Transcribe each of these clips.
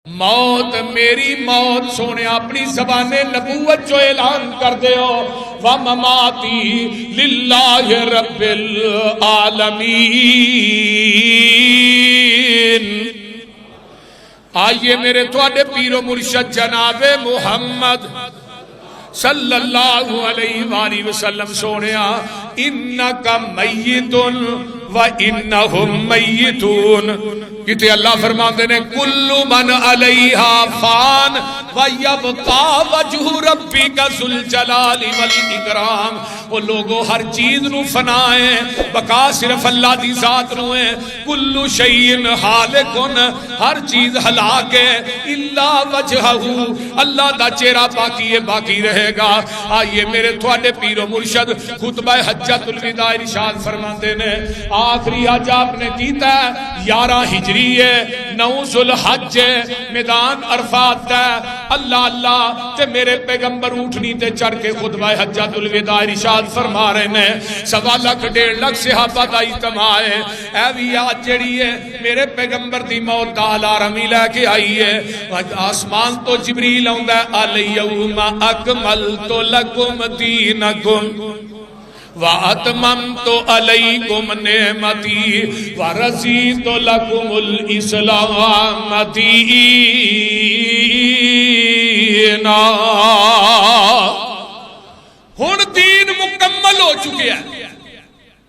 موت میری موت سونے اپنی زبان نبوت جو اعلان کر دے ہو وَمَمَاتِي لِلَّهِ رَبِّ الْعَالَمِينَ۔ آئیے میرے تواڈے پیر و مرشد جناب محمد صلی اللہ علیہ وآلہ وسلم سونیا انکا میتن وَإِنَّهُمْ مَيِّتُونَ کہتے اللہ فرماتے نے کل من علیہا فان وَيَبْقَى وَجْهُ رَبِّكَ ذُو الْجَلَالِ وَالْإِكْرَامِ۔ وہ لوگوں ہر چیز نو فنائیں، بقا صرف اللہ دی ذات نو ہے۔ کل شیئن حالکن، ہر چیز ہلاک ہے، الا وجہہ، اللہ دا چہرہ باقی ہے، باقی رہے گا۔ آئیے میرے تھوڑے پیر و مرشد خطبہ حجت الوداع ارشاد فرماتے نے آخری حج آپ نے کیتا ہے 11 ہجری ہے، 9 ذوالحج ہے، میدان عرفات ہے۔ اللہ اللہ تے میرے پیغمبر اٹھنی تے چڑھ کے خطبہ حجت الوداع ارشاد فرما رہے ہیں 1.25 لاکھ 1.5 لاکھ صحابہ دا اجتماع ہے۔ اے بھی آج جڑی ہے میرے پیغمبر دی موت دا الارمی لے کے آئی ہے۔ آسمان تو جبریل آندا ہے الیوم اکملت لکم دینکم وَأَتْمَمْتُ عَلَيْكُمْ نِعْمَتِي وَرَضِيتُ لَكُمُ الْإِسْلَامَ دِينًا۔ ہن دین مکمل ہو چکے ہیں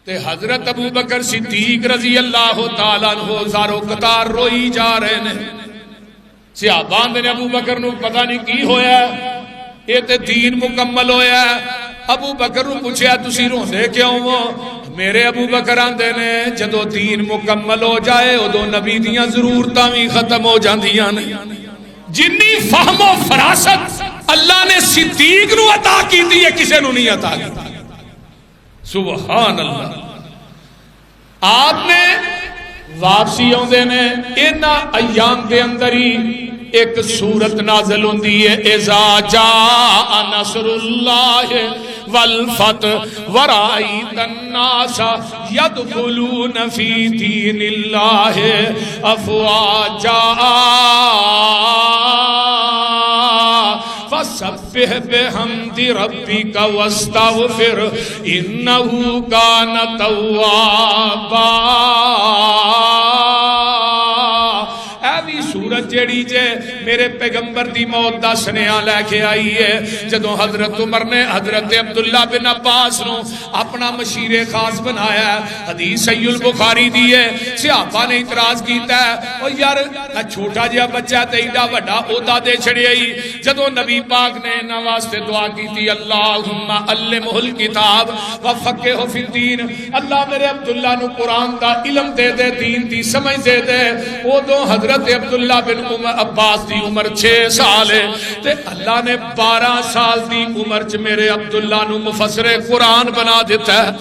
تے حضرت ابو بکر صدیق رضی اللہ تعالیٰ عنہ زارو قطار روئی جا رہے ہیں۔ صحابہ نے ابو بکر نو پتہ نہیں کی ہویا ہے، یہ تے دین مکمل ہویا ہے۔ ابو بکر نو پوچھیا تسی روندے کیوں ہو؟ میرے ابو بکر آندے نے جدو دین مکمل ہو جائے ادو نبی دیاں ضرورتاں بھی ختم ہو جاندیاں نے۔ جنی فہم و فراست اللہ نے صدیق نو عطا کی دی ہے کسے نو نہیں عطا کی۔ سبحان اللہ۔ آپ نے واپسی ہوندے نے اینا ایام دے اندر ہی ایک سورت نازل ہوندی ہے اذا جاء نصر اللہ والفتح ورأیت الناس یدخلون فی دین اللہ افواجا فسبح بحمد ربک واستغفر انہ کان توابا۔ ایوی سورت جیڑی جے میرے پیغمبر دی موت دا سنیاں لے کے آئی ہے۔ جدو حضرت عمر نے حضرت عبداللہ بن عباس نو اپنا مشیر خاص بنایا ہے، حدیث صحیح البخاری دی ہے، صحابہ نے اعتراض کیتا ہے او یار چھوٹا جہا بچہ تے ایڈا وڈا عہدہ دے چھڑیا ہی۔ جدو نبی پاک نے انہاں واسطے دعا کی تھی اللہم علمہ الکتاب وفقہہ فی الدین، اللہ میرے عبداللہ نو قرآن دا علم دے دے، دین دی سمجھ دے دے۔ او دو حضرت عبداللہ بن عباس دی عمر 6 سال ہے تے اللہ نے 12 سال دی عمر چ میرے عبداللہ نو مفسر قرآن بنا دیتا ہے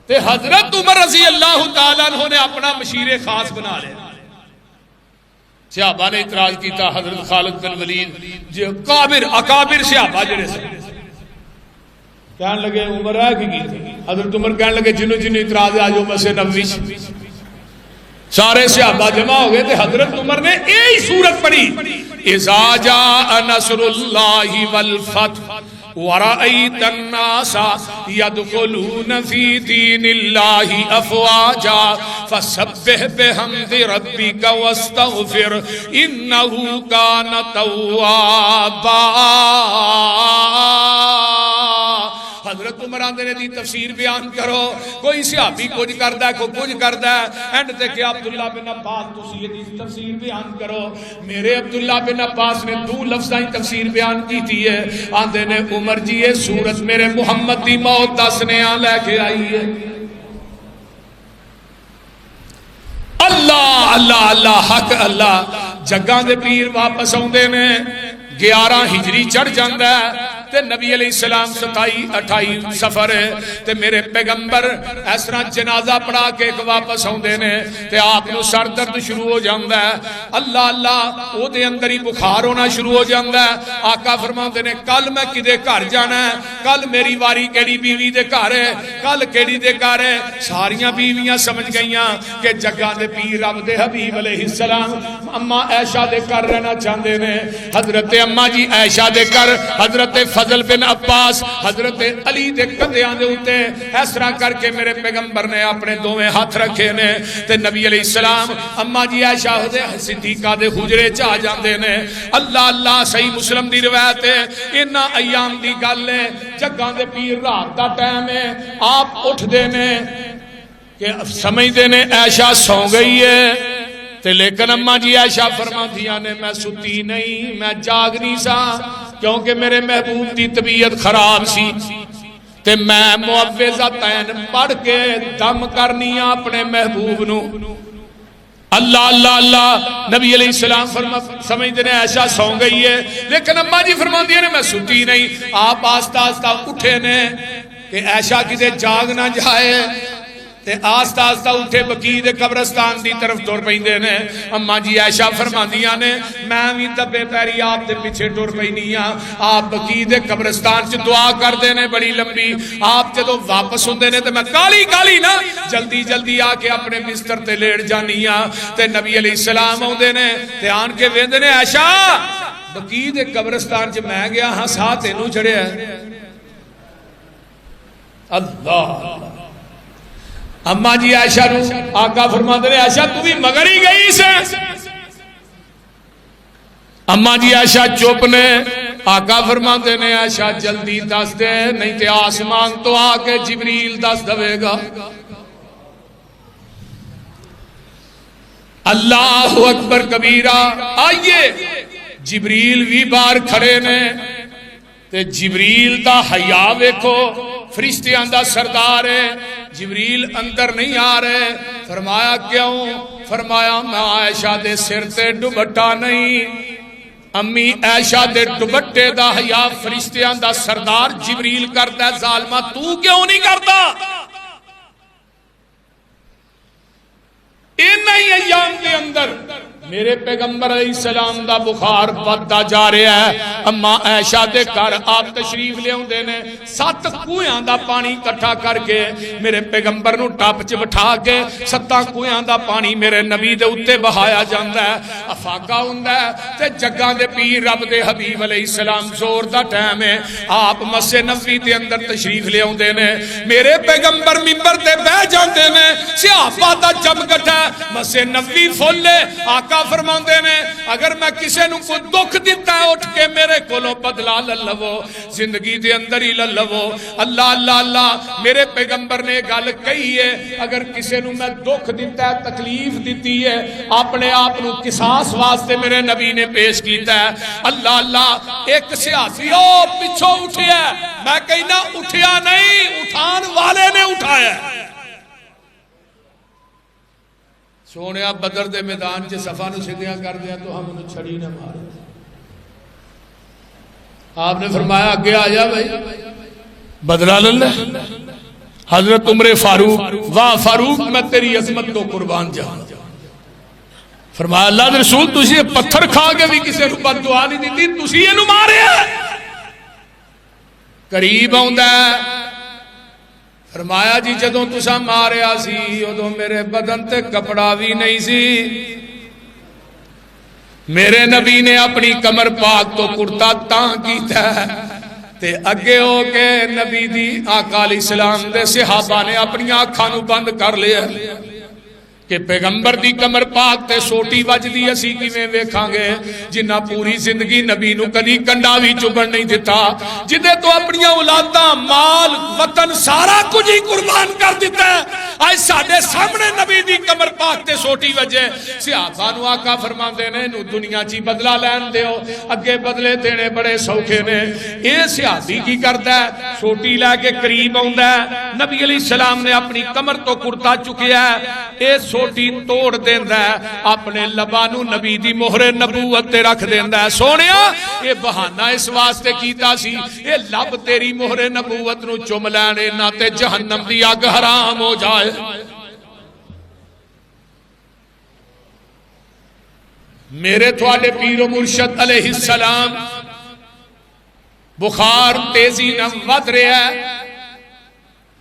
تے حضرت عمر رضی اللہ تعالیٰ عنہ نے اپنا مشیر خاص بنا لیا۔ صحابہ نے اعتراض کیتا، حضرت خالد بن ولید جو اکابر صحابہ جڑے سے کہنے لگے عمر ہے کی تھی، حضرت عمر کہنے لگے جنہوں جنہوں اعتراض ہے آجو مسجد نبوی سارے صحابہ جمع ہو گئے تھے۔ حضرت عمر نے یہی سورت پڑھی اذا جاء نصر اللہ والفتح ورأیت الناس یدخلون فی دین اللہ افواجا فسبح بحمد ربک واستغفر انہ کان توابا۔ حضرت عمر آندے نے دی تفسیر بیان کرو، کوئی صحابی کچھ کردا ہے کوئی کچھ کردا ہے، اینڈ تے کہ عبداللہ بن عباس تسی دی تفسیر بیان کرو۔ میرے عبداللہ بن عباس نے 2 لفظاں ہی تفسیر بیان کی تھی ہے، آندے نے عمر جی یہ سورت میرے محمد دی موت دا سنیاں لے کے آئی ہے۔ اللہ اللہ اللہ حق اللہ۔ جگاں دے پیر واپس آندے نے 11 ہجری چڑھ جاندا ہے تے تے نبی علیہ السلام 27-28 سفر ہے تے میرے پیغمبر اس طرح جنازہ پڑھا کے ایک واپس آندے نے تے آپ نو سر درد شروع ہو جاندا ہے، اللہ اللہ او دے اندر ہی بخار ہونا شروع ہو جاندا ہے۔ آقا فرماندے نے کل میں کدے گھر جانا ہے، کل میری واری کیڑی بیوی دے گھر ہے، کل کیڑی دے گھر ہے۔ ساریاں بیویاں سمجھ گئیاں کہ جگہ دے پیر رب دے حبیب علیہ السلام اما عائشہ دے کر رہنا چاہندے نے۔ حضرت اما جی عائشہ دے کر حضرت فضل بن عباس حضرت علی دے کندھیاں دے اوتے اس طرح کر کے میرے پیغمبر نے اپنے دوویں ہاتھ رکھے نے تے نبی علیہ السلام اما جی عائشہ صدیقہ دے حجرے چ آ جاندے نے۔ اللہ اللہ صحیح مسلم دی روایت ہے، انہاں ایام دی گل ہے، جگاں دے پیر رات دا ٹائم ہے، آپ اٹھ دے نے کہ سمجھ دے نے عائشہ سو گئی ہے تے لیکن اما جی عائشہ فرماندیاں نے میں ستی نہیں، میں جاگ نہیں سا کیونکہ میرے محبوب دی طبیعت خراب سی تے میں معوذتین پڑھ کے دم کرنی اپنے محبوب نو۔ اللہ اللہ اللہ نبی علیہ السلام سمجھتے ہیں عائشہ سو گئی ہے لیکن اما جی فرماندی ہیں میں ستی نہیں۔ آپ آستہ آستہ اٹھے نے کہ عائشہ کسے جاگ نہ جائے تے آستہ آستہ اٹھے بقیع دے قبرستان دی طرف ٹر پیندے نے۔ اما جی عائشہ فرماندیاں نے میں بھی دبے پیری آپ دے پیچھے ٹر پینی ہاں۔ آپ بقیع دے قبرستان چ دعا کردے نے بڑی لمبی، آپ جدوں واپس ہوندے نے تے میں کالی کالی نا جلدی جلدی آ کے اپنے بستر تے لیٹ جانی ہاں تے نبی علیہ السلام آندے نے تے آن کے ویندے نے عائشہ بقیع دے قبرستان چ میں گیا ہاں ساہ تینوں چڑھیا ہے۔ اللہ اما جی عائشہ نو آقا فرماندے نے عائشہ تو بھی مگر ہی گئی سے۔ اما جی عائشہ چپ نے، آقا فرماندے نے عائشہ جلدی دس دے نہیں تے آسمان تو آ کے جبریل دس دوے گا۔ اللہ اکبر کبیرہ۔ آئیے جبریل بھی باہر کھڑے نے تے جبریل دا حیا ویکھو، فرشتیاں دا سردار ہے، جبریل اندر نہیں آ رہے۔ فرمایا کیوں؟ فرمایا میں عائشہ دے سر تے دوپٹہ نہیں، امی عائشہ دے دوپٹے دا حیا فرشتیاں دا سردار جبریل کردا ہے، ظالمہ تو کیوں نہیں کردا؟ انہی ایام کے اندر میرے پیغمبر علیہ السلام دا بخار بددا جا رہا ہے۔ اما عائشہ دے گھر آپ تشریف لے ہوندے نے، 7 کوہیاں دا پانی کٹھا کر کے میرے پیغمبر نو ٹپ چ بٹھا کے 7 کوہیاں دا پانی میرے نبی دے اوتے بہایا جاندا ہے۔ افاقہ ہوندا ہے تے جگاں دے پیر رب دے حبیب علیہ السلام زور دا ٹائم ہے، آپ مسجد نبوی دے اندر تشریف لے ہوندے نے، میرے پیغمبر منبر تے بیٹھ جاندے نے، صحابہ دا جم کٹھا مسجد نبوی فل ہے۔ آقا فرماندے نے اگر میں کسے نو کوئی دکھ دیتا ہے اٹھ کے میرے کولو بدلا لے لو، زندگی دے اندر ہی لے لو۔ اللہ اللہ اللہ میرے پیغمبر نے گل کہی ہے اگر کسے نو میں دکھ دیتا ہے تکلیف دیتی ہے اپنے آپ نو قصاص واسطے میرے نبی نے پیش کیتا ہے۔ اللہ اللہ ایک صحابی او پیچھے اٹھیا، میں کہنا اٹھیا نہیں اٹھان والے نے اٹھایا۔ سونیا بدر دے میدان چ صفا نو سیدھیاں کر دیا تو ہم انہوں چھڑی نہ مارے۔ آپ نے فرمایا اگے آ جا بھائی بدلہ للہ۔ حضرت عمر فاروق واہ فاروق میں تیری عظمت تو قربان جاؤں۔ فرمایا اللہ دے رسول تسی پتھر کھا کے بھی کسی کو بد دعا نہیں دیتی، تسی یہ نو مارے ہیں۔ قریب آؤندا ہے فرمایا جی جدوں تسا ماریا سی ادوں میرے بدن تے کپڑا بھی نہیں سی، میرے نبی نے اپنی کمر پاک تو کرتا تاں کیتا ہے تے اگے ہو کے نبی دی آقا علیہ السلام دے صحابہ نے اپنی آنکھاں نو بند کر لیا کہ پیغمبر دی کمر پاک تے سوٹی وج دی اسی کیویں ویکھاں گے جنہ پوری زندگی نبی نو کدی کنڈا بھی چبن نہیں دیتا، جدے تو اپنی اولاداں مال وطن سارا کچھ ہی قربان کر دیتا ہے، آج ساڈے سامنے نبی دی کمر پاک تے سوٹی وجے۔ صحابہ نو آقا فرماندے نے نو دنیا چی بدلہ لین دیو، اگے بدلے دینے بڑے سوکھے نے۔ اے صحابی کی کردا ہے سوٹی لے کے قریب آوندا ہے، نبی علیہ السلام نے اپنی کمر تو کرتا چکیا ہے، اے سوٹی توڑ دیندا ہے اپنے لباں نوں نبی دی مہر نبوت تے رکھ دیندا ہے سونیا یہ بہانہ اس واسطے کیتا سی اے لب تیری مہر نبوت نو چم لینے نہ تے جہنم دی اگ حرام ہو جائے میرے تھوڑے پیر و مرشد علیہ السلام بخار تیزی نہ ود رہا ہے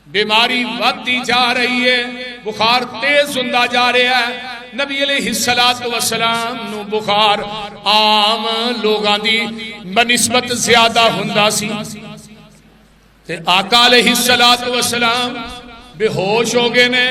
بیماری ودی جا رہی ہے بخار تیز ہوندا جا رہا ہے نبی علیہ السلام نو بخار عام لوگاں دی بنسبت زیادہ ہوندا سی تے آقا علیہ السلام بے ہوش ہو گئے نے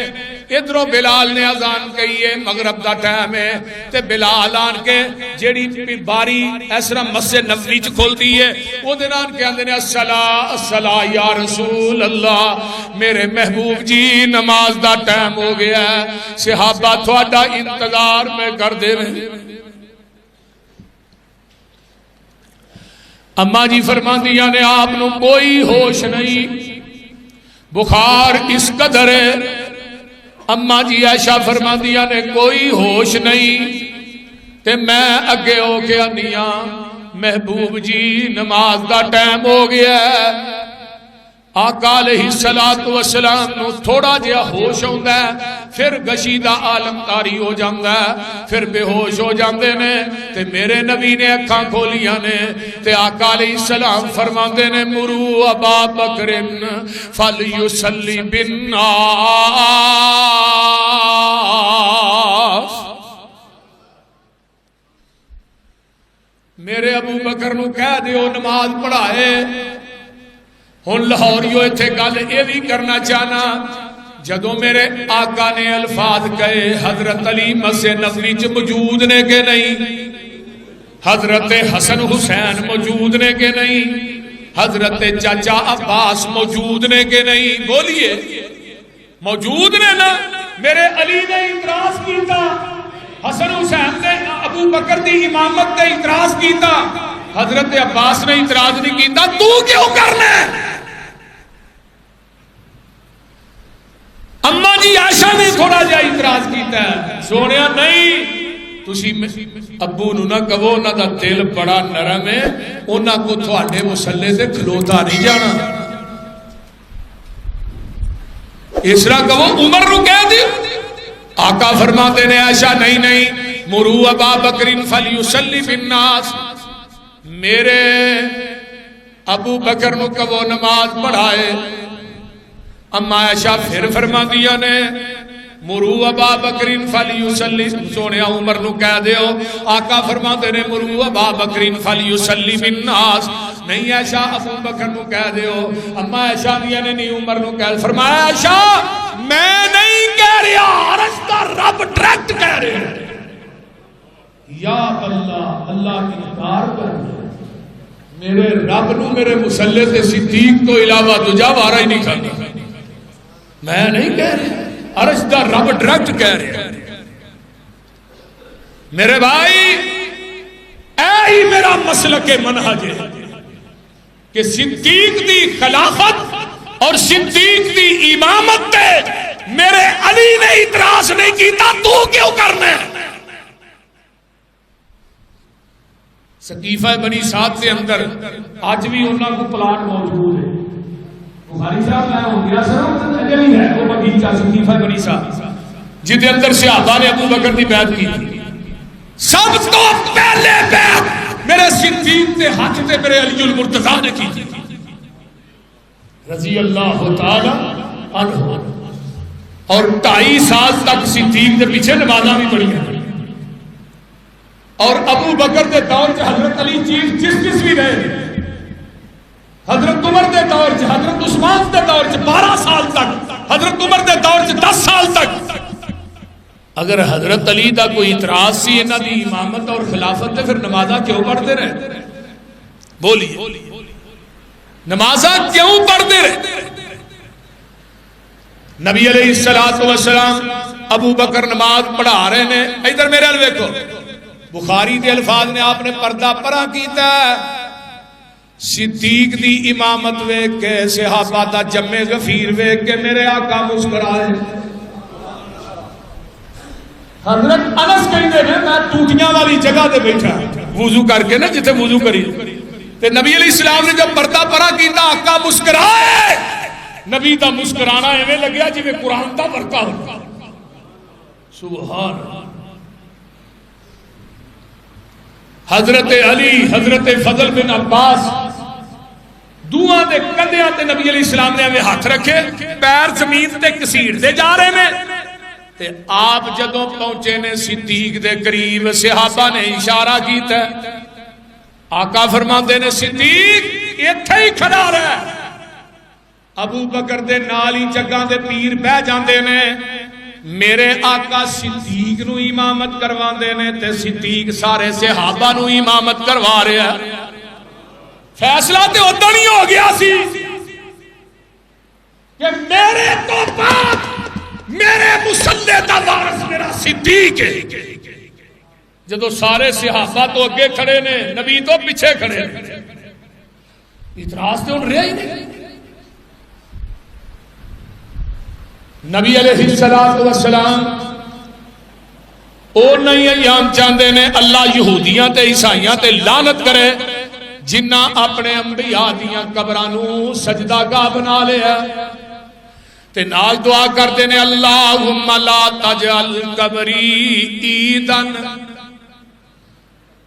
ادھروں بلال نے اذان کہی ہے مغرب دا ٹائم ہے تے بلال آن کے جیڑی باری اس طرح مسجد نبوی چ کھولتی ہے او دے نال کہندے نے الصلاۃ یا رسول اللہ میرے محبوب جی نماز دا ٹائم ہو گیا ہے صحابہ تھوڑا انتظار میں کر دے رہے اماں جی فرماندیاں نے آپ نو کوئی ہوش نہیں بخار اس قدر ہے اماں جی عائشہ فرماندیاں نے کوئی ہوش نہیں تے میں اگے ہو کے آنیاں محبوب جی نماز دا ٹائم ہو گیا ہے آقا علیہ السلام نو تھوڑا جہا ہوش ہوندا ہے پھر گشیدہ عالم طاری ہو جاندا ہے پھر بے ہوش ہو جاندے نے تے میرے نبی نے اکھاں کھولیاں نے تے آقا علیہ السلام فرماندے نے مرو ابا بکر فلیصلی بالناس میرے ابو بکر نو کہہ دیو نماز پڑھائے ہن لاہوریو ایتھے گل یہ بھی کرنا چاہنا جدو میرے آقا نے الفاظ کہے حضرت علی مسجد نبوی چ موجود نے کہ نہیں حضرت حسن حسین موجود نے کہ نہیں حضرت چاچا عباس موجود نے کہ نہیں بولیے موجود نے نا میرے علی نے اعتراض کیتا حسن حسین نے ابو بکر دی امامت نے اعتراض کیتا حضرت عباس نے اعتراض نہیں کیتا تو کیوں کرنا ہے اماں جی عائشہ نے تھوڑا جا اعتراض کیتا ہے سونیا نہیں تسی ابو نو نہ کہو انہاں دا دل بڑا نرم ہے انہاں کو تھوڑے مسلے تے کھلوتا نہیں جانا اس طرح کہو عمر نو کہہ دی آقا فرماتے نے عائشہ نہیں مرو ابا بکر فلیصلی بالناس میرے ابو بکر نو کہو نماز پڑھائے اما عائشہ پھر فرما دیا نے مرو ابا بکر فلیصلی سونیا عمر نو کہہ دیو آقا فرماتے نے مرو ابا بکر فلیصلی بالناس نہیں عائشہ ابو بکر نو کہہ دیو اما عائشہ نے نہیں عمر نو کہہ فرمایا عائشہ میں نہیں کہہ رہا عرش کا رب ڈائریکٹ کہہ رہے یا اللہ کی کار کر میرے رب نو میرے مسلے سے صدیق تو علاوہ دوجا وارا ہی نہیں کرنا میں نہیں کہہ رہا عرش دا رب ڈائریکٹ کہہ رہا میرے بھائی اے ہی میرا مسلک منہج ہے کہ صدیق دی خلافت اور صدیق دی امامت تے میرے علی نے اعتراض نہیں کیتا تو کیوں کرنا ہے سقیفہ بنی سعد کے اندر آج بھی انہاں کو پلاٹ موجود ہے بخاری صاحب میں ہوں گیا سر اجے بھی ہے وہ بغیچہ سقیفہ بنی سعد جس کے اندر صحابہ نے ابو بکر کی بیعت کی سب تو پہلے بیعت میرے صدیق کے ہاتھ تے میرے علی المرتضیٰ نے کی رضی اللہ تعالی عنہ اور 2.5 سال تک صدیق کے پیچھے نمازاں بھی پڑھی ہیں اور ابو بکر دے دور چ حضرت علی چیف جسٹس بھی رہے حضرت عمر دے دور چ حضرت عثمان دے دور چ 12 سال تک حضرت عمر دے دور چ 10 سال تک اگر حضرت علی دا کوئی اعتراض سی انہاں دی امامت اور خلافت تے پھر نمازاں کیوں پڑھتے رہے بولیے نمازاں کیوں پڑھتے رہے نبی علیہ السلام ابو بکر نماز پڑھا رہے ہیں ادھر میرے ال ویکھو بخاری دے الفاظ نے آپ نے پردہ پرا کیتا ہے صدیق دی امامت ویکھ کے صحابہ دا جمع غفیر ویکھ کے میرے آقا مسکرائے حضرت انس کہندے نے میں ٹوٹیاں والی جگہ تے بیٹھا وضو کر کے نا جتے وضو کری تے نبی علیہ السلام نے جب پردہ پرا کیتا آقا مسکرائے نبی دا مسکرانا ایویں لگیا جویں قرآن دا ورقہ ہو سبحان اللہ حضرت علی حضرت فضل بن عباس دوہاں دے کندھیاں تے نبی علیہ السلام نے ایویں ہاتھ رکھے پیر زمین تے کسیڑ دے جا رہے نے تے آپ جدوں پہنچے نے صدیق دے قریب صحابہ نے اشارہ کیتا ہے آقا فرماندے نے صدیق ایتھے ہی کھڑا رہ ابو بکر دے نال ہی جگاں دے پیر بہ جاندے نے میرے آقا صدیق نو امامت کرواندے نے تے صدیق سارے صحابہ نو امامت کروا رہا ہے فیصلہ تے ادھر ہی ہو گیا سی کہ میرے تو بعد میرے مسلح دا وارث میرا صدیق ہے جدو سارے صحابہ تو اگے کھڑے نے نبی تو پیچھے کھڑے اعتراض تو رہا ہی نہیں نبی علیہ السلام اور نہیں ایام چاہتے نے اللہ یہودیاں تے عیسائیاں تے لعنت کرے جنہ اپنے انبیاء دیاں قبراں نو سجدہ گاہ بنا لیا تے نال دعا کرتے نے اللہم لا تجعل قبری عیدن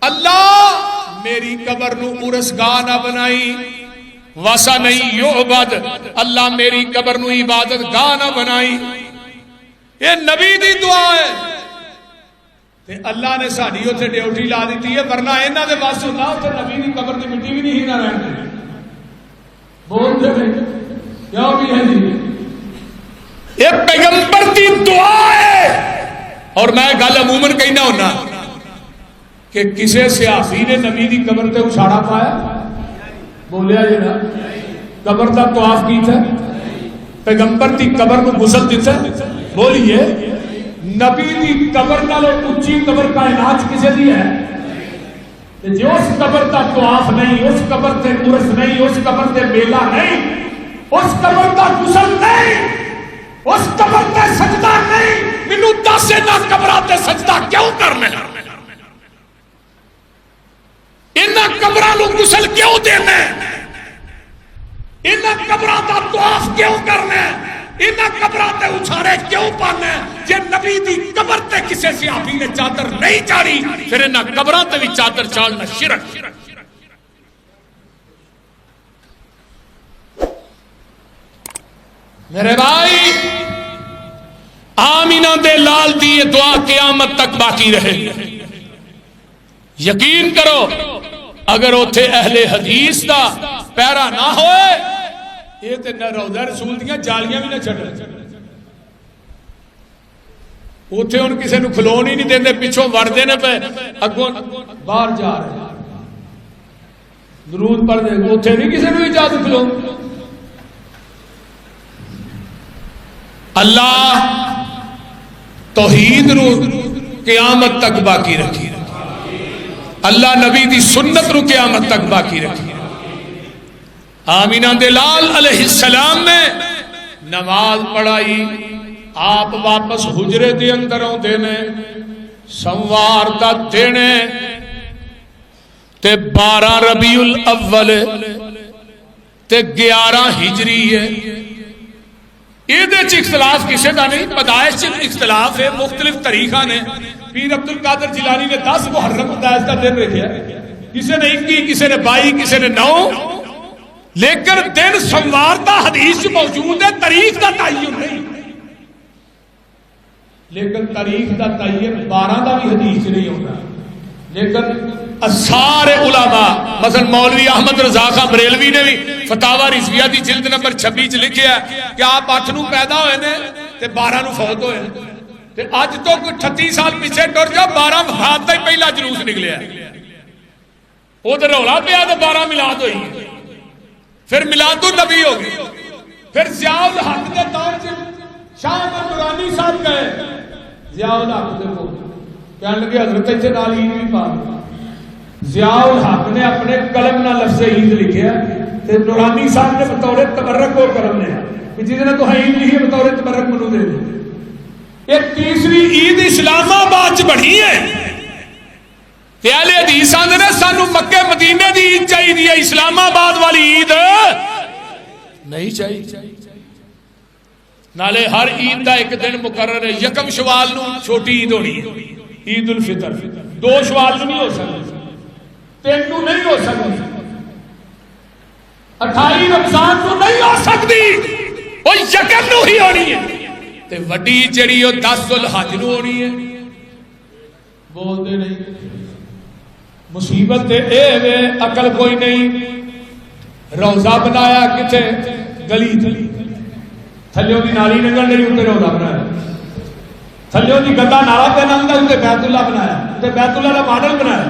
اللہ میری قبر نو عرس گاہ نہ بنائی واسا نہیں یعبد اللہ میری قبر نو عبادت گاہ نہ بنائی یہ نبی دی دعا ہے تے اللہ نے ساری اتنے ڈیوٹی لا دیتی ہے ورنہ انہاں دے پاس ہوتا اتنے نبی دی قبر دی مٹی بھی نہیں نہ رہنے بولتے نہیں کیا بھی ہے جی یہ پیغمبر دی دعا ہے اور میں گل عموماً کہنا ہونا کہ کسے سیاسی نے نبی دی قبر تے اچھاڑا پایا بولیا جی نا قبر دا طواف کیتا پیغمبر دی قبر کو غسل دیتا بولیے نبی دی قبر نالوں اونچی قبر کائنات کسے دی ہے جو اس قبر دا طواف نہیں اس قبر تے عرس نہیں اس قبر تے میلہ نہیں اس قبر دا غسل نہیں اس قبر تے سجدہ نہیں مینوں دس نہ قبراں تے سجدہ کیوں کرنا انہاں قبراں نوں غسل کیوں دینا انہاں قبراں دا طواف کیوں کرنا انہاں قبراں تے اچھاڑے کیوں پانا جے نبی دی قبر تے کسے صحابی نے چادر نہیں چاڑی پھر انہاں قبراں تے بھی چادر چاڑنا شرک میرے بھائی آمینہ دے لال دی یہ دعا قیامت تک باقی رہے گی یقین کرو اگر اوتھے اہل حدیث دا پیرا نہ ہوئے یہ تے نہ روضہ رسول دیاں جالیاں بھی نہ چھڑے اوتھے ان کسے نو کھلون ہی نہیں دیندے پیچھوں وڑدے نے پہ اگوں باہر جا رہے درود پڑھ دے اوتھے نہیں کسے نو اجازت کھلون اللہ توحید نو قیامت تک باقی رکھی اللہ نبی دی سنت نو قیامت تک باقی رکھی آمینہ دلال علیہ السلام نے نماز پڑھائی آپ واپس حجرے دے اندر ہوندے نے سوار دا دینے تے 12 ربیع الاول تے 11 ہجری ہے یہ اختلاف کسے دا نہیں پیدائش اختلاف ہے مختلف طریقہ نے پیر عبد القادر جیلانی نے 10 محرم پیدائش کا دن رکھا کسی نے 21 کسی نے 22 کسی نے 9 لیکن دن سوموار دا حدیث موجود ہے تاریخ دا تعین نہیں لیکن تاریخ دا تعین 12 دا بھی حدیث نہیں ہوتا لیکن سارے علماء مثلا مولوی احمد رضا خان بریلوی نے بھی فتاوی رضویہ دی جلد نمبر 26 لکھیا ہے کہ آپ 8 نو پیدا ہوئے نے تے 12 نو فوت ہوئے تے اج تو 38 سال پیچھے ٹر جا 12 وفات دا ہی پہلا جلوس نکلیا وہ تے رولا پیا تے 12 میلاد ہوئی پھر میلاد النبی ہو گئی پھر ضیاء الحق دے دور چ شاہ احمد نورانی صاحب گئے ضیاء الحق دے کو کہنے لگے حضرت ایتھے نال عید بھی پا ضیاء الحق نے اپنے قلم نہ لفظ عید لکھیا تے نورانی صاحب نے بطور تبرک کو قلم لیا کہ جس نے تو عید لکھی ہے بطور تبرک منو دے یہ تیسری عید اسلام آباد بڑھی ہے تے اہل حدیث آندے نے سانو مکے مدینے دی عید چاہیے، اسلام آباد والی عید نہیں چاہیے۔ نالے ہر عید دا ایک دن مقرر ہے، یکم شوال نو چھوٹی عید ہونی ہے عید الفطر، 2 شوال نو نہیں ہو سکتی، 3 نو نہیں ہو سکتی، 28 رمضان نو نہیں ہو سکتی، وہ یکم نو ہی ہونی ہے۔ تے وڈی جڑی وہ 10 ذوالحج نو ہونی ہے، بول دے نہیں۔ مصیبت تے اے وے عقل کوئی نہیں، روزہ بنایا کتے گلی تھلیوں دی نالی نکل رہی اتنے روزہ بنایا، تھلیوں دی گندا نالا پہ نکلتا اتنے بیت اللہ بنایا، اتنے بیت اللہ کا ماڈل بنایا۔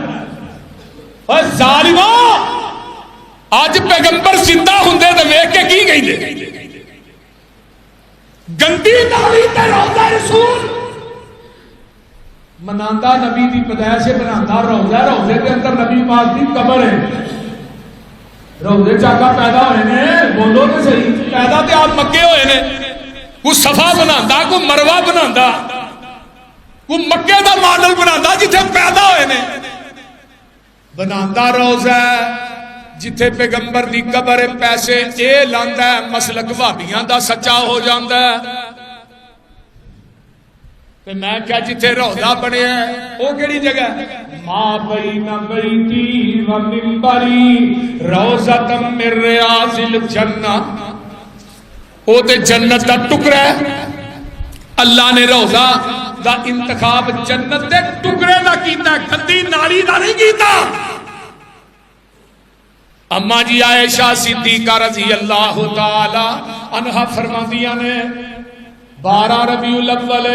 اور ظالموں اج پیغمبر زندہ ہوندے تے ویکھ کے کی کہندے گندی نالی تے روزہ رسول مناندا نبی دی پیدائش سے بناندا روزہ، روزے کے اندر نبی پاک دی قبر ہے، روزے چاکا پیدا ہوئے نے، بولو تو صحیح، پیدا تے آپ مکے ہوئے نے، کوئی صفا بناندا، کوئی مروہ بناندا، کوئی مکے دا ماڈل بناندا جتھے پیدا ہوئے نے، بناندا روزہ جتھے پیغمبر دی قبر پیسے اے لاندا ہے مسلک وہابیاں دا سچا ہو جاندا ہے۔ تے میں کیا جتھے روضہ بنیا ہے وہ کیڑی جگہ ہے؟ ما بین بیتی و منبری روضۃ من ریاض الجنہ، وہ تے جنت دا ٹکڑا ہے۔ اللہ نے روضہ دا انتخاب جنت دے ٹکڑے دا کیتا ہے، گندی نالی دا نہیں کیتا۔ اما جی عائشہ صدیقہ رضی اللہ تعالی عنہا فرماندیاں نے 12 ربیع الاول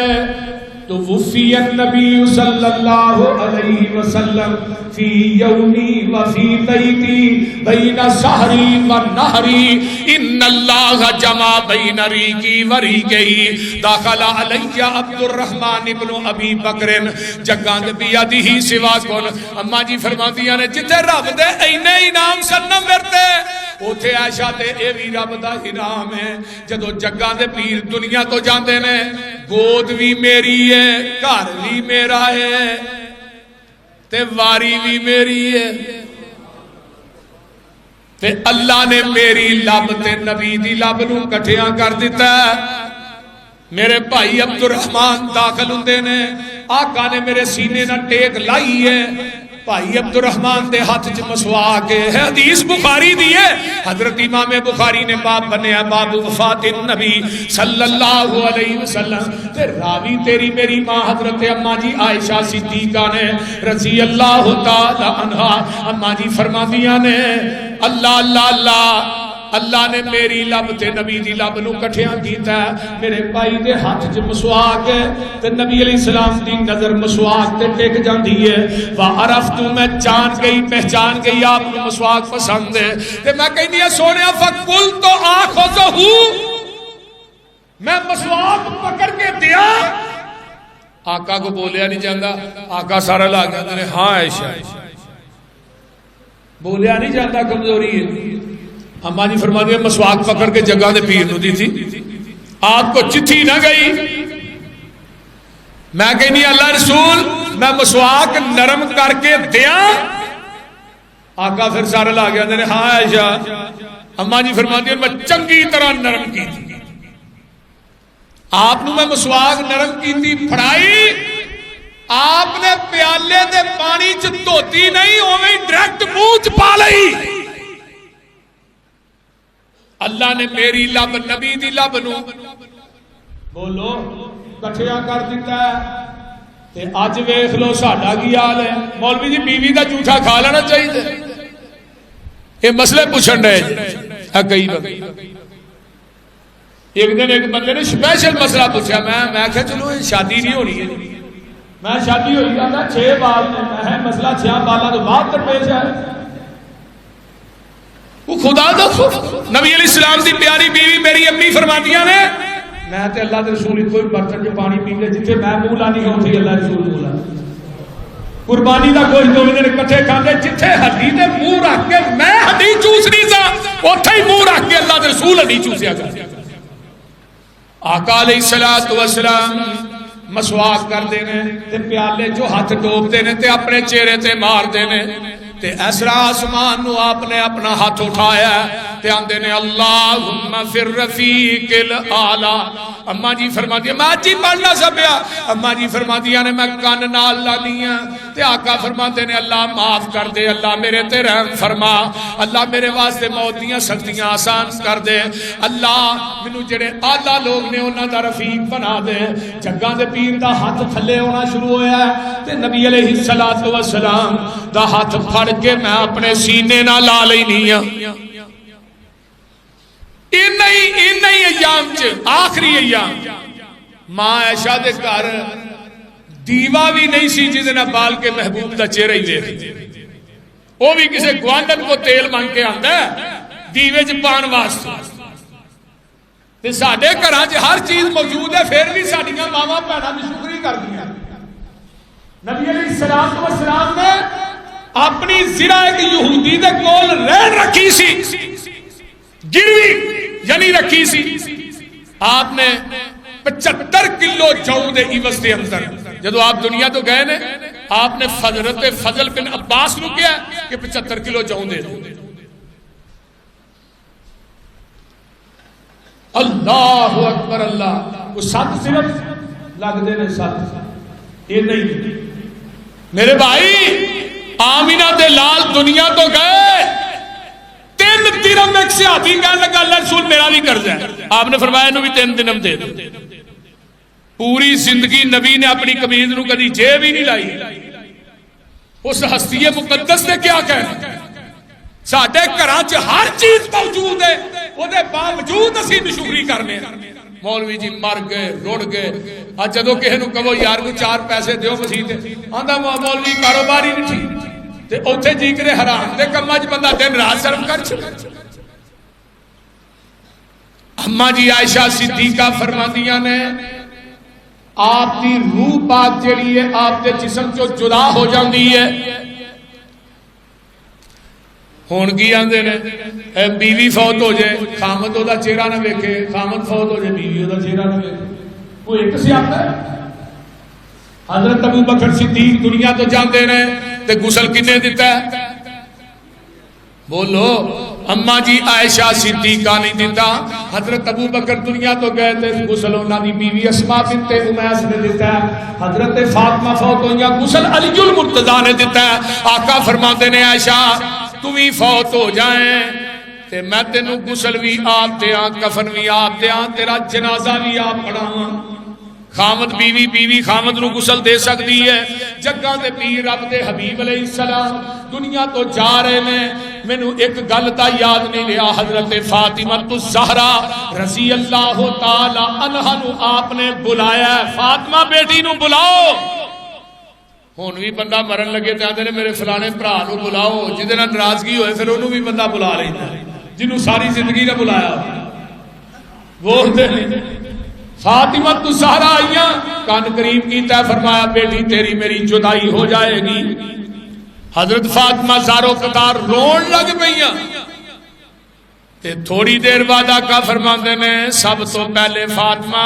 توفی النبی صلی اللہ علیہ وسلم فی یومی وفی بیتی بین سحری و نہری ان اللہ جمع بین ریقی و ریقی داخل علی عبد الرحمن ابن ابی بکر جگاند بیادی سوا کن۔ اما جی فرماندیاں نے جتے رب دے اینے انعام سنم ورتے اوتھے عائشہ تے اے وی رب دا انعام ہے۔ جدو جگاں دے پیر دنیا تو جاندے نے گود بھی میری ہے، گھر بھی میرا ہے تے واری بھی میری ہے، تے اللہ نے میری لب تے نبی دی لب نو کٹھیاں کر دیتا ہے۔ میرے بھائی عبد الرحمن داخل ہوندے نے، آقا نے میرے سینے نہ ٹیک لائی ہے، بھائی عبد الرحمن دے ہاتھ چ مسواک ہے، حدیث بخاری دی ہے، حضرت امام بخاری نے باب بنیا باب وفات النبی صلی اللہ علیہ وسلم، تے راوی تیری میری ماں حضرت اما جی عائشہ صدیقہ نے رضی اللہ تعالی عنہا۔ اما جی فرماندیاں نے اللہ اللہ اللہ اللہ نے میری لب تے نبی دی لب نو کٹھیاں کیتا ہے۔ میرے بھائی دے ہاتھ چ مسواک ہے تے نبی علیہ السلام دی نظر مسواک تے ٹک جاندی ہے۔ وعرفت میں جان گئی پہچان گئی آپ کو مسواک پسند ہے، تے میں کہنی ہے سونیا فقل تو آخذہ، میں مسواک پکڑ کے دیا۔ آقا کو بولیا نہیں جاندہ، آقا سارا لا گیا ہاں عائشہ، بولیا نہیں جاندہ کمزوری ہے۔ اما جی فرما دیا مسواک پکڑ کے جگہ دے پیر نو دی تھی، آپ کو چٹھی نہ گئی۔ میں کہنی اللہ رسول میں مسواک نرم کر کے دیا، آقا پھر سارا لا گیا نے ہاں عائشہ۔ اما جی فرما دیا میں چنگی طرح نرم کی تھی، آپ نو میں مسواک نرم کی تھی پھڑائی، آپ نے پیالے دے پانی چ دھوتی نہیں ہوئی ڈائریکٹ منہ چ پا لئی۔ اللہ نے میری لب نبی دی لب نو بولو کٹھیا کر دیتا ہے۔ تے آج ویکھ لو ساڈا کی حال ہے، مولوی جی بیوی دا جھوٹا کھا لینا چاہیے، یہ مسئلے پوچھن رہے جی کئی بار۔ ایک دن ایک بندے نے سپیشل مسئلہ پوچھا، میں کہا چلو شادی نہیں ہونی ہے، میں شادی ہوئی جاتا 6 بال میں مسئلہ 6 بالاں تو بعد تک پیش ہے۔ وہ خدا دا خوف، نبی علیہ السلام دی پیاری بیوی میری امی فرماندیاں نے میں تے اللہ دے رسول کوئی برتن جو پانی پی لے جتھے میں منہ لانی ہوں تھی اللہ رسول بولا قربانی دا کوئی دو دن کٹھے کھاندے جتھے ہڈی دے منہ رکھ کے میں ہڈی چوس نہیں سا اوتھے ہی منہ رکھ کے اللہ دے رسول ہڈی چوسیا کر۔ آقا علیہ السلام مسواک کرتے ہیں تے پیالے جو ہاتھ ڈوبتے ہیں تے اپنے چہرے تے مارتے ہیں تے اسرا آسمان نو آپ نے اپنا ہاتھ اٹھایا تے آندے نے اللہم فی الرفیق الاعلی. اما جی فرما دیا میں آج ہی پڑھنا سبیا. اما جی فرما دیا نے میں کان نال لانی ہاں تے آقا فرماتے نے اللہ معاف کر دے, اللہ میرے تے رحم فرما, اللہ میرے واسطے موت دیاں سختیاں آسان کر دے, اللہ مینوں جڑے آلہ لوگ نے انہاں دا رفیق بنا دے. جگاں دے پیر دا ہاتھ تھلے ہونا شروع ہویا ہے تے نبی علیہ الصلوۃ والسلام دا ہاتھ پھڑ کے میں اپنے سینے نہ لا لینی ہاں. انہی ایام چ آخری ایام ماں عائشہ دے گھر دیوا بھی نہیں سی جس نے بال کے محبوب دا چہرہ ہی دیکھ, وہ بھی کسی گوانڈن کو تیل مانگ کے آتا ہے دیوے چ پان واسطے. تے ساڈے گھراں چ ہر چیز موجود ہے پھر بھی ساڈیاں ماواں بھੈਣਾں دی شکری کردیاں. نبی علیہ السلام نے اپنی زرہ ایک یہودی دے کول رہن رکھی سی, گروی یعنی رکھی سی. آپ نے 75 کلو جو دے عوض دے اندر جدو آپ دنیا تو گئے نے آپ نے حضرت فضل بن عباس نو کیا کہ 75 کلو جو دے دو. اللہ اکبر اللہ. وہ 7 صرف لگ دے نے 7 یہ نہیں میرے بھائی. آمینہ دے لال دنیا تو گئے 3 درہم ایک صحابی کہنے لگا اللہ رسول میرا بھی قرض ہے. آپ نے فرمایا انہوں بھی 3 درہم دے دو. پوری زندگی نبی نے اپنی قمیض نو کدی جیب ہی نہیں لائی. اس ہستی مقدس نے کیا کہنا ساڈے گھراں چ ہر چیز موجود ہے وہ دے باوجود اسی نشکری کرنے. مولوی جی مر گئے رڑ گئے. اج جدو کسی نو کہو یار کو 4 پیسے دیو مسیح تے آندا مولوی کاروبار ہی نہیں ٹھیک تے اوتھے جی کرے حرام دے کماں وچ بندہ دن رات صرف کر چھڑے. اما جی عائشہ صدیقہ فرماندیاں نے آپ دی روح پاک جڑی ہے آپ دے جسم چوں جدا ہو جاندی ہے. ہون کی آندے نے بیوی فوت ہو جائے خامد دا چہرہ نہ ویکھے, خامد فوت ہو جائے بیوی دا چہرہ نہ ویکھے. وہ ایک سی آتا ہے. حضرت ابو بکر صدیق دنیا تو جاندے نے تے غسل کنے دیتا ہے بولو. اما جی عائشہ صدیقہ نہیں دیتا. حضرت ابو بکر دنیا تو گئے تھے غسل انہاں دی بیوی اسماء بنت امیس نے دیتا ہے. حضرت فاطمہ فوت ہوئی غسل علی المرتضیٰ نے دیتا ہے. آقا فرماتے نے عائشہ تو بھی فوت ہو جائیں تے میں تینوں غسل بھی آپ دیاں کفن بھی آپ دیاں تیرا جنازہ بھی آپ پڑھاواں. خامد بیوی خامد نو غسل دے سکتی ہے. جگاں دے پیر رب دے حبیب علیہ السلام دنیا تو جا رہے ہیں. مینوں ایک گل تا یاد نہیں رہا. حضرت فاطمہ الزہرا رضی اللہ تعالی عنہا نو آپ نے بلایا. فاطمہ بیٹی نو بلاؤ. ہون بھی بندہ مرن لگے تے آندے نے میرے فلانے بھرا نو بلاؤ. جدے نال ناراضگی ہوئے پھر انہوں بھی بندہ بلا لیندا جنوں ساری زندگی نے بلایا وہ ہوندے نے. فاطمہ الزہرا آئیاں کان قریب کیتا ہے فرمایا بیٹی تیری میری جدائی ہو جائے گی. حضرت فاطمہ زارو قطار رون لگ پئیاں تے تھوڑی دیر بعد آقا فرماندے نے سب تو پہلے فاطمہ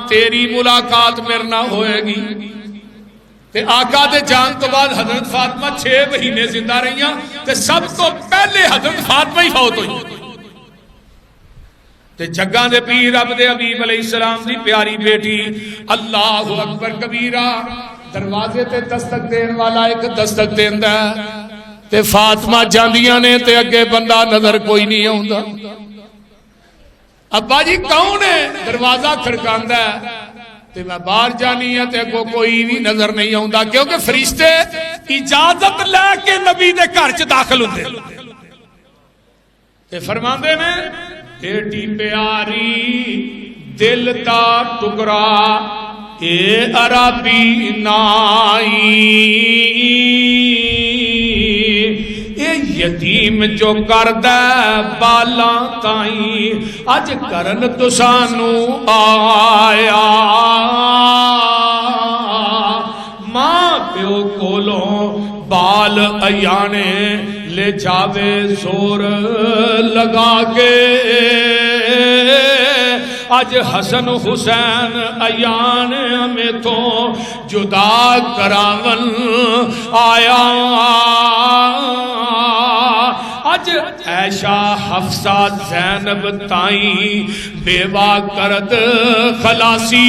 تیری ملاقات میرے نال ہوئے گی. تے آقا دے جان تو بعد حضرت فاطمہ 6 مہینے زندہ رہیاں تے سب تو پہلے حضرت فاطمہ ہی فوت ہوئی. تے جگاں دے پیر رب دے حبیب علیہ السلام دی پیاری بیٹی اللہ اکبر کبیرہ دروازے تے دستک دین والا ایک دستک دیندا تے فاطمہ جاندیاں نے تے اگے بندہ نظر کوئی نہیں آوندا. ابا جی کون ہے دروازہ کھڑکاندا ہے تے میں باہر جانی ہے تے اگوں کوئی بھی نظر نہیں آوندا کیونکہ فرشتے اجازت لے کے نبی دے گھر چ داخل ہوندے تے فرماندے نے بیٹی پیاری دل تا ٹکڑا اے عربی نائی اے یتیم جو کردہ بالاں تائیں اج کرن تسانو آیا ماں پیو کولوں بال ایانے لے جاوے زور لگا کے اج حسن حسین ایان میں تو جدا کراون آیا اج عائشہ حفصہ زینب تائیں بیوہ کرد خلاصی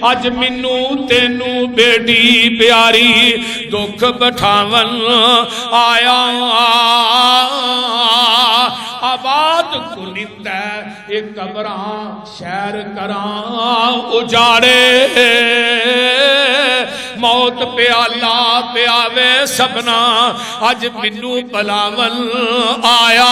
اج منو تینو بیٹی پیاری دکھ بٹھاون آیا آباد کنند ایک قبران شہر کران اجاڑے موت پیالہ پیاوے سبنا اج منو بلاون آیا